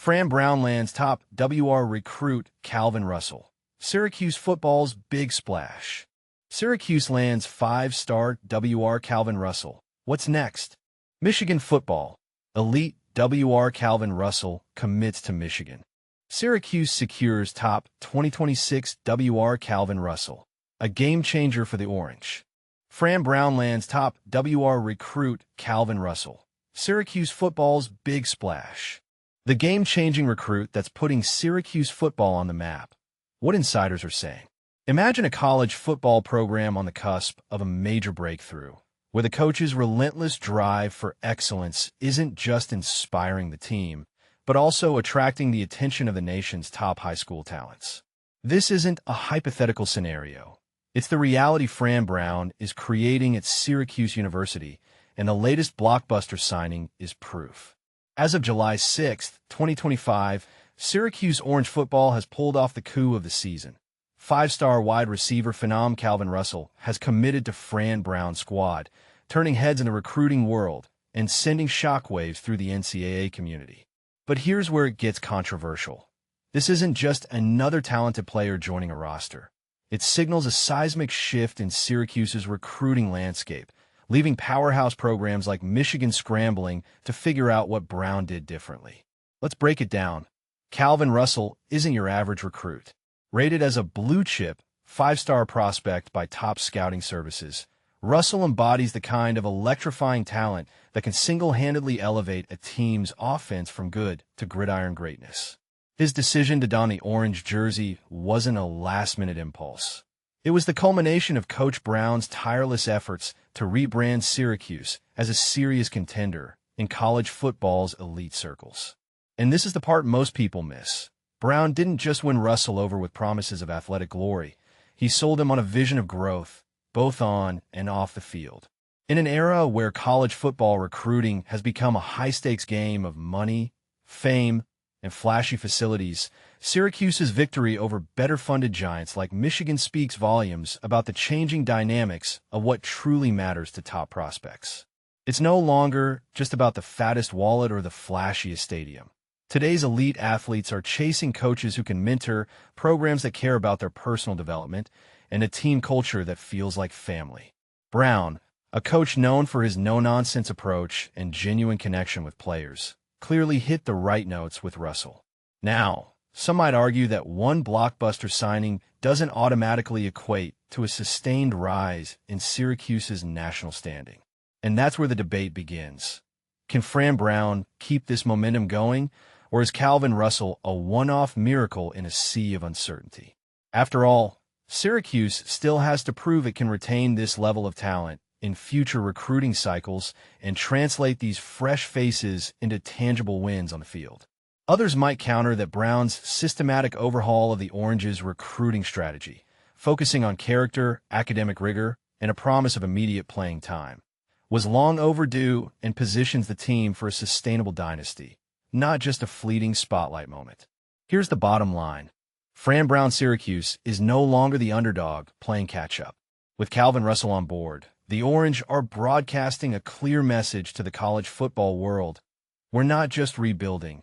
Fran Brown lands top WR recruit Calvin Russell. Syracuse football's big splash. Syracuse lands 5-star WR Calvin Russell. What's next? Michigan football. Elite WR Calvin Russell commits to Michigan. Syracuse secures top 2026 WR Calvin Russell, a game-changer for the Orange. Fran Brown lands top WR recruit Calvin Russell. Syracuse football's big splash. The game-changing recruit that's putting Syracuse football on the map. What insiders are saying. Imagine a college football program on the cusp of a major breakthrough, where the coach's relentless drive for excellence isn't just inspiring the team, but also attracting the attention of the nation's top high school talents. This isn't a hypothetical scenario. It's the reality Fran Brown is creating at Syracuse University, and the latest blockbuster signing is proof. As of July 6, 2025, Syracuse Orange football has pulled off the coup of the season. 5-star wide receiver phenom Calvin Russell has committed to Fran Brown's squad, turning heads in the recruiting world and sending shockwaves through the NCAA community. But here's where it gets controversial. This isn't just another talented player joining a roster. It signals a seismic shift in Syracuse's recruiting landscape, leaving powerhouse programs like Michigan scrambling to figure out what Brown did differently. Let's break it down. Calvin Russell isn't your average recruit. Rated as a blue-chip, 5-star prospect by top scouting services, Russell embodies the kind of electrifying talent that can single-handedly elevate a team's offense from good to gridiron greatness. His decision to don the orange jersey wasn't a last-minute impulse. It was the culmination of Coach Brown's tireless efforts to rebrand Syracuse as a serious contender in college football's elite circles. And this is the part most people miss. Brown didn't just win Russell over with promises of athletic glory. He sold him on a vision of growth, both on and off the field. In an era where college football recruiting has become a high-stakes game of money, fame, and flashy facilities, Syracuse's victory over better-funded giants like Michigan speaks volumes about the changing dynamics of what truly matters to top prospects. It's no longer just about the fattest wallet or the flashiest stadium. Today's elite athletes are chasing coaches who can mentor, programs that care about their personal development, and a team culture that feels like family. Brown, a coach known for his no-nonsense approach and genuine connection with players, clearly hit the right notes with Russell. Now, some might argue that one blockbuster signing doesn't automatically equate to a sustained rise in Syracuse's national standing. And that's where the debate begins. Can Fran Brown keep this momentum going, or is Calvin Russell a one-off miracle in a sea of uncertainty? After all, Syracuse still has to prove it can retain this level of talent in future recruiting cycles and translate these fresh faces into tangible wins on the field. Others might counter that Brown's systematic overhaul of the Orange's recruiting strategy, focusing on character, academic rigor, and a promise of immediate playing time, was long overdue and positions the team for a sustainable dynasty, not just a fleeting spotlight moment. Here's the bottom line. Fran Brown Syracuse is no longer the underdog playing catch-up. With Calvin Russell on board, the Orange are broadcasting a clear message to the college football world. We're not just rebuilding.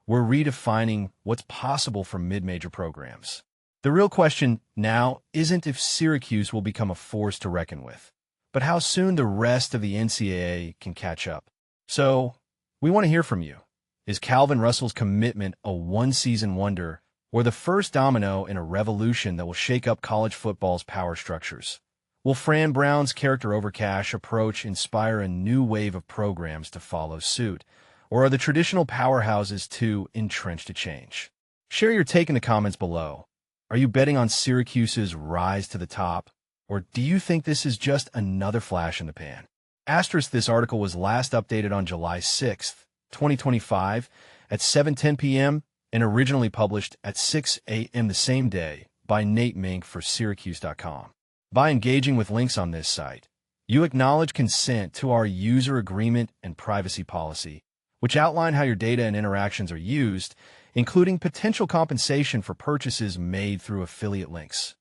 We're redefining what's possible for mid-major programs. The real question now isn't if Syracuse will become a force to reckon with, but how soon the rest of the NCAA can catch up. So, we want to hear from you. Is Calvin Russell's commitment a one-season wonder, or the first domino in a revolution that will shake up college football's power structures? Will Fran Brown's character over cash approach inspire a new wave of programs to follow suit, or are the traditional powerhouses too entrenched to change? Share your take in the comments below. Are you betting on Syracuse's rise to the top, or do you think this is just another flash in the pan? This article was last updated on July 6th, 2025 at 7:10 p.m. and originally published at 6 a.m. the same day by Nate Mink for Syracuse.com. By engaging with links on this site, you acknowledge consent to our user agreement and privacy policy, which outline how your data and interactions are used, including potential compensation for purchases made through affiliate links.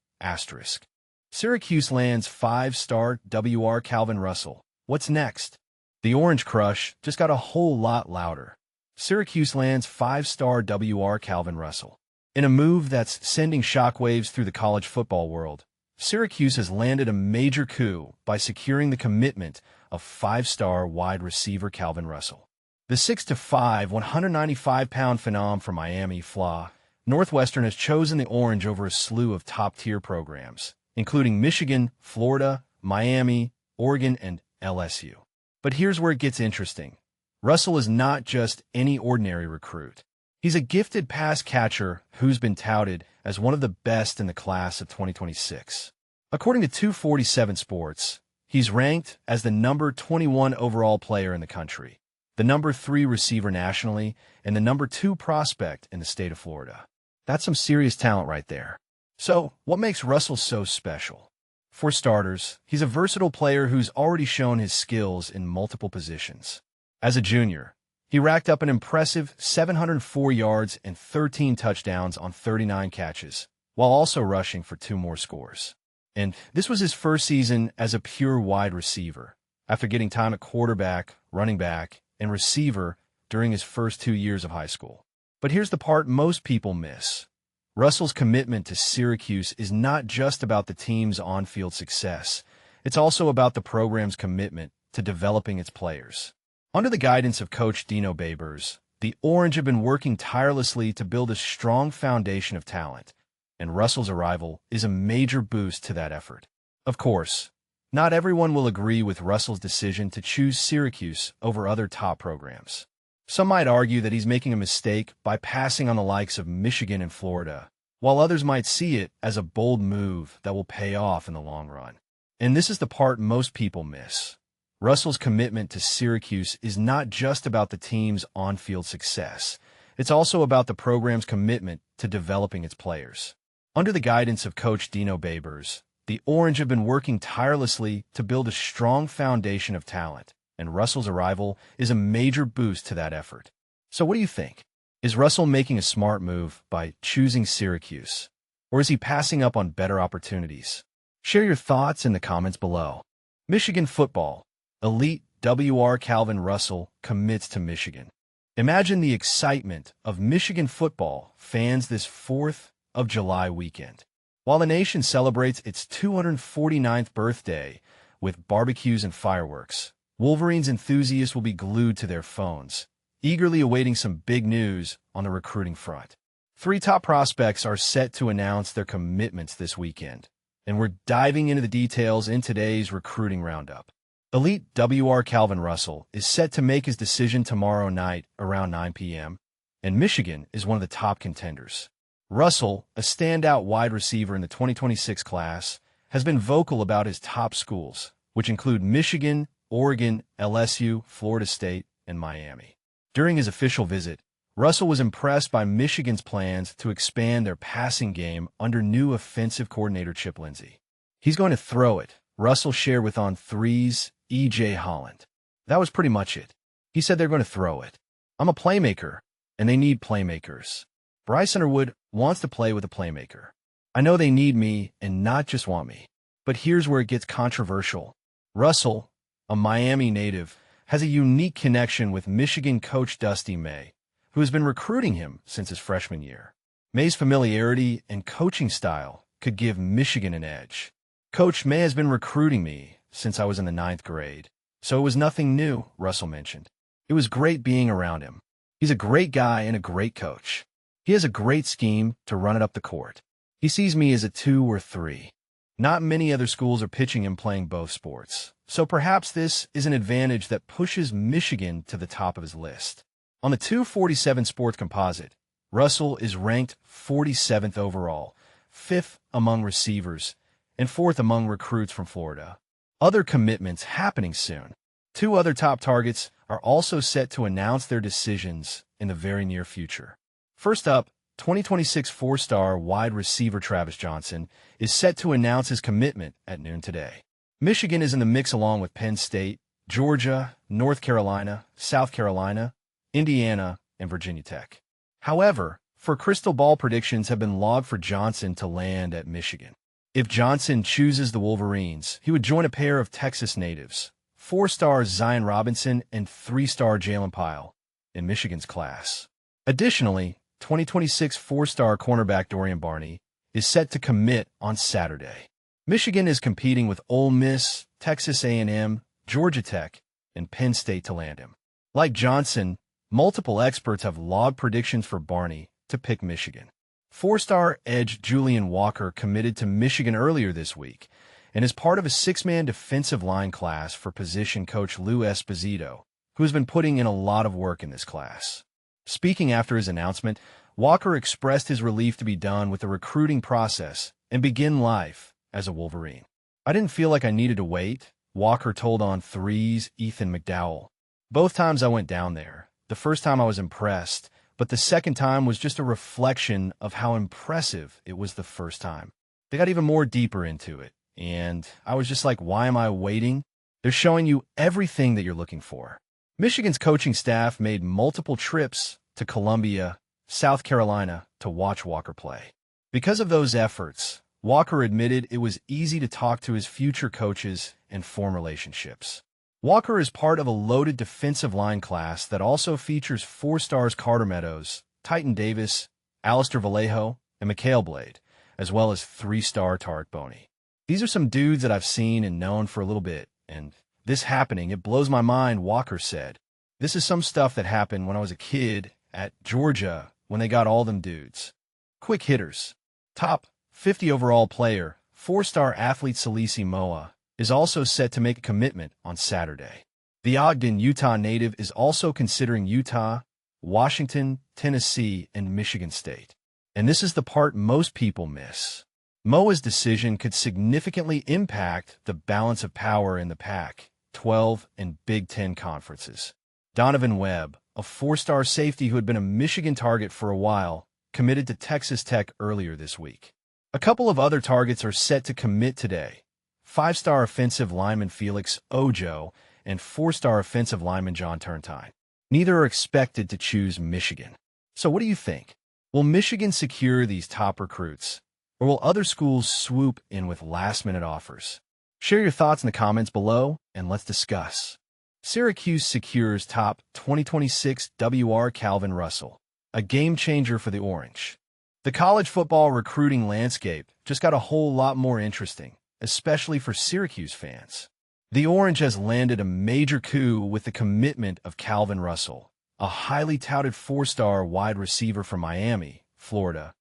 Syracuse lands 5-star WR Calvin Russell. What's next? The Orange crush just got a whole lot louder. Syracuse lands 5-star WR Calvin Russell. In a move that's sending shockwaves through the college football world, Syracuse has landed a major coup by securing the commitment of 5-star wide receiver Calvin Russell. The 6'5", 195-pound phenom from Miami, Fla, Northwestern has chosen the Orange over a slew of top-tier programs, including Michigan, Florida, Miami, Oregon, and LSU. But here's where it gets interesting. Russell is not just any ordinary recruit. He's a gifted pass catcher who's been touted as one of the best in the class of 2026. According to 247 Sports, he's ranked as the number 21 overall player in the country, the number 3 receiver nationally, and the number 2 prospect in the state of Florida. That's some serious talent right there. So, what makes Russell so special? For starters, he's a versatile player who's already shown his skills in multiple positions. As a junior, he racked up an impressive 704 yards and 13 touchdowns on 39 catches, while also rushing for 2 more scores. And this was his first season as a pure wide receiver, after getting time at quarterback, running back, and receiver during his first 2 years of high school. But here's the part most people miss. Russell's commitment to Syracuse is not just about the team's on-field success. It's also about the program's commitment to developing its players. Under the guidance of Coach Dino Babers, the Orange have been working tirelessly to build a strong foundation of talent, and Russell's arrival is a major boost to that effort. Of course, not everyone will agree with Russell's decision to choose Syracuse over other top programs. Some might argue that he's making a mistake by passing on the likes of Michigan and Florida, while others might see it as a bold move that will pay off in the long run. And this is the part most people miss. Russell's commitment to Syracuse is not just about the team's on-field success. It's also about the program's commitment to developing its players. Under the guidance of Coach Dino Babers, the Orange have been working tirelessly to build a strong foundation of talent, and Russell's arrival is a major boost to that effort. So what do you think? Is Russell making a smart move by choosing Syracuse? Or is he passing up on better opportunities? Share your thoughts in the comments below. Michigan football. Elite WR Calvin Russell commits to Michigan. Imagine the excitement of Michigan football fans this 4th of July weekend. While the nation celebrates its 249th birthday with barbecues and fireworks, Wolverines enthusiasts will be glued to their phones, eagerly awaiting some big news on the recruiting front. 3 top prospects are set to announce their commitments this weekend, and we're diving into the details in today's recruiting roundup. Elite WR Calvin Russell is set to make his decision tomorrow night around 9 p.m., and Michigan is one of the top contenders. Russell, a standout wide receiver in the 2026 class, has been vocal about his top schools, which include Michigan, Oregon, LSU, Florida State, and Miami. During his official visit, Russell was impressed by Michigan's plans to expand their passing game under new offensive coordinator Chip Lindsey. He's going to throw it, Russell shared with On3's E.J. Holland. That was pretty much it. He said they're going to throw it. I'm a playmaker, and they need playmakers. Bryce Underwood wants to play with a playmaker. I know they need me and not just want me. But here's where it gets controversial. Russell, a Miami native, has a unique connection with Michigan coach Dusty May, who has been recruiting him since his freshman year. May's familiarity and coaching style could give Michigan an edge. Coach May has been recruiting me since I was in the 9th grade, so it was nothing new, Russell mentioned. It was great being around him. He's a great guy and a great coach. He has a great scheme to run it up the court. He sees me as a 2 or 3. Not many other schools are pitching him playing both sports, so perhaps this is an advantage that pushes Michigan to the top of his list. On the 247 Sports Composite, Russell is ranked 47th overall, 5th among receivers, and 4th among recruits from Florida. Other commitments happening soon. 2 other top targets are also set to announce their decisions in the very near future. First up, 2026 4-star wide receiver Travis Johnson is set to announce his commitment at noon today. Michigan is in the mix along with Penn State, Georgia, North Carolina, South Carolina, Indiana, and Virginia Tech. However, for crystal ball predictions have been logged for Johnson to land at Michigan. If Johnson chooses the Wolverines, he would join a pair of Texas natives, 4-star Zion Robinson and 3-star Jalen Pyle, in Michigan's class. Additionally, 2026 four-star cornerback Dorian Barney is set to commit on Saturday. Michigan is competing with Ole Miss, Texas A&M, Georgia Tech, and Penn State to land him. Like Johnson, multiple experts have logged predictions for Barney to pick Michigan. Four-star edge Julian Walker committed to Michigan earlier this week and is part of a six-man defensive line class for position coach Lou Esposito, who has been putting in a lot of work in this class. Speaking after his announcement, Walker expressed his relief to be done with the recruiting process and begin life as a Wolverine. "I didn't feel like I needed to wait," Walker told On 3's Ethan McDowell. "Both times I went down there. The first time I was impressed, but the second time was just a reflection of how impressive it was the first time. They got even more deeper into it, and I was just like, why am I waiting? They're showing you everything that you're looking for." Michigan's coaching staff made multiple trips to Columbia, South Carolina, to watch Walker play. Because of those efforts, Walker admitted it was easy to talk to his future coaches and form relationships. Walker is part of a loaded defensive line class that also features four-stars Carter Meadows, Titan Davis, Alistair Vallejo, and Mikhail Blade, as well as three-star Tarek Boney. "These are some dudes that I've seen and known for a little bit, and this happening, it blows my mind," Walker said. "This is some stuff that happened when I was a kid at Georgia when they got all them dudes." Quick hitters. Top 50 overall player, four-star athlete Salisi Moa, is also set to make a commitment on Saturday. The Ogden, Utah native is also considering Utah, Washington, Tennessee, and Michigan State. And this is the part most people miss. Moa's decision could significantly impact the balance of power in the Pac-12 and Big Ten conferences. Donovan Webb, a four-star safety who had been a Michigan target for a while, committed to Texas Tech earlier this week. A couple of other targets are set to commit today: five-star offensive lineman Felix Ojo and four-star offensive lineman John Turntine. Neither are expected to choose Michigan. So what do you think? Will Michigan secure these top recruits, or will other schools swoop in with last-minute offers? Share your thoughts in the comments below, and let's discuss. Syracuse secures top 2026 WR Calvin Russell, a game-changer for the Orange. The college football recruiting landscape just got a whole lot more interesting, especially for Syracuse fans. The Orange has landed a major coup with the commitment of Calvin Russell, a highly touted four-star wide receiver from Miami, Florida.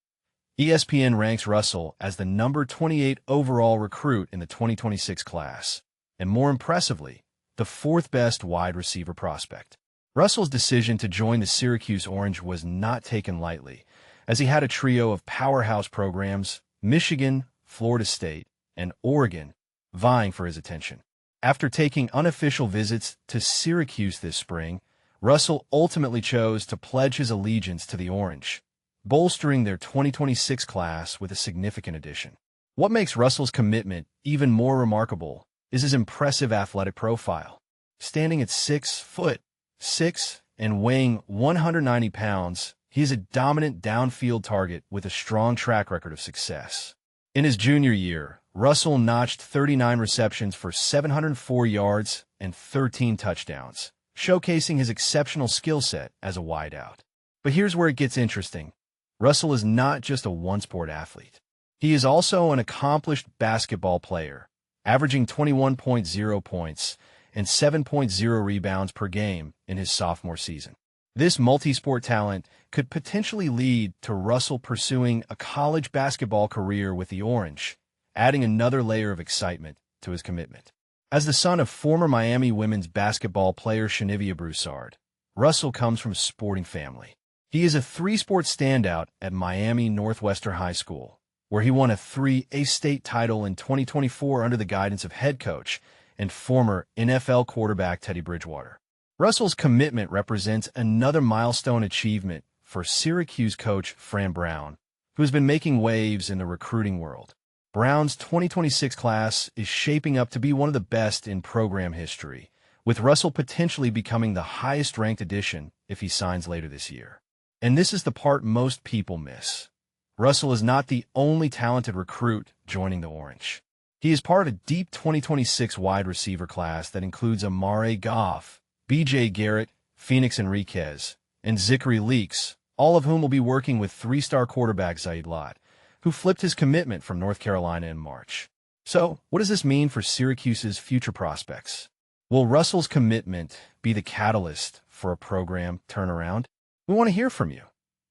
ESPN ranks Russell as the number 28 overall recruit in the 2026 class, and more impressively, the fourth-best wide receiver prospect. Russell's decision to join the Syracuse Orange was not taken lightly, as he had a trio of powerhouse programs, Michigan, Florida State, and Oregon, vying for his attention. After taking unofficial visits to Syracuse this spring, Russell ultimately chose to pledge his allegiance to the Orange, bolstering their 2026 class with a significant addition. What makes Russell's commitment even more remarkable is his impressive athletic profile. Standing at 6'6" and weighing 190 pounds, he is a dominant downfield target with a strong track record of success. In his junior year, Russell notched 39 receptions for 704 yards and 13 touchdowns, showcasing his exceptional skill set as a wideout. But here's where it gets interesting. Russell is not just a one-sport athlete. He is also an accomplished basketball player, averaging 21.0 points and 7.0 rebounds per game in his sophomore season. This multi-sport talent could potentially lead to Russell pursuing a college basketball career with the Orange, adding another layer of excitement to his commitment. As the son of former Miami women's basketball player Shanivia Broussard, Russell comes from a sporting family. He is a three-sport standout at Miami Northwestern High School, where he won a 3A state title in 2024 under the guidance of head coach and former NFL quarterback Teddy Bridgewater. Russell's commitment represents another milestone achievement for Syracuse coach Fran Brown, who has been making waves in the recruiting world. Brown's 2026 class is shaping up to be one of the best in program history, with Russell potentially becoming the highest-ranked addition if he signs later this year. And this is the part most people miss. Russell is not the only talented recruit joining the Orange. He is part of a deep 2026 wide receiver class that includes Amare Goff, B.J. Garrett, Phoenix Enriquez, and Zachary Leaks, all of whom will be working with three-star quarterback Zaid Lott, who flipped his commitment from North Carolina in March. So, what does this mean for Syracuse's future prospects? Will Russell's commitment be the catalyst for a program turnaround? We want to hear from you.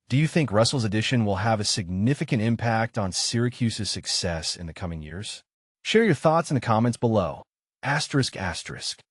Do you think Russell's addition will have a significant impact on Syracuse's success in the coming years? Share your thoughts in the comments below. ***.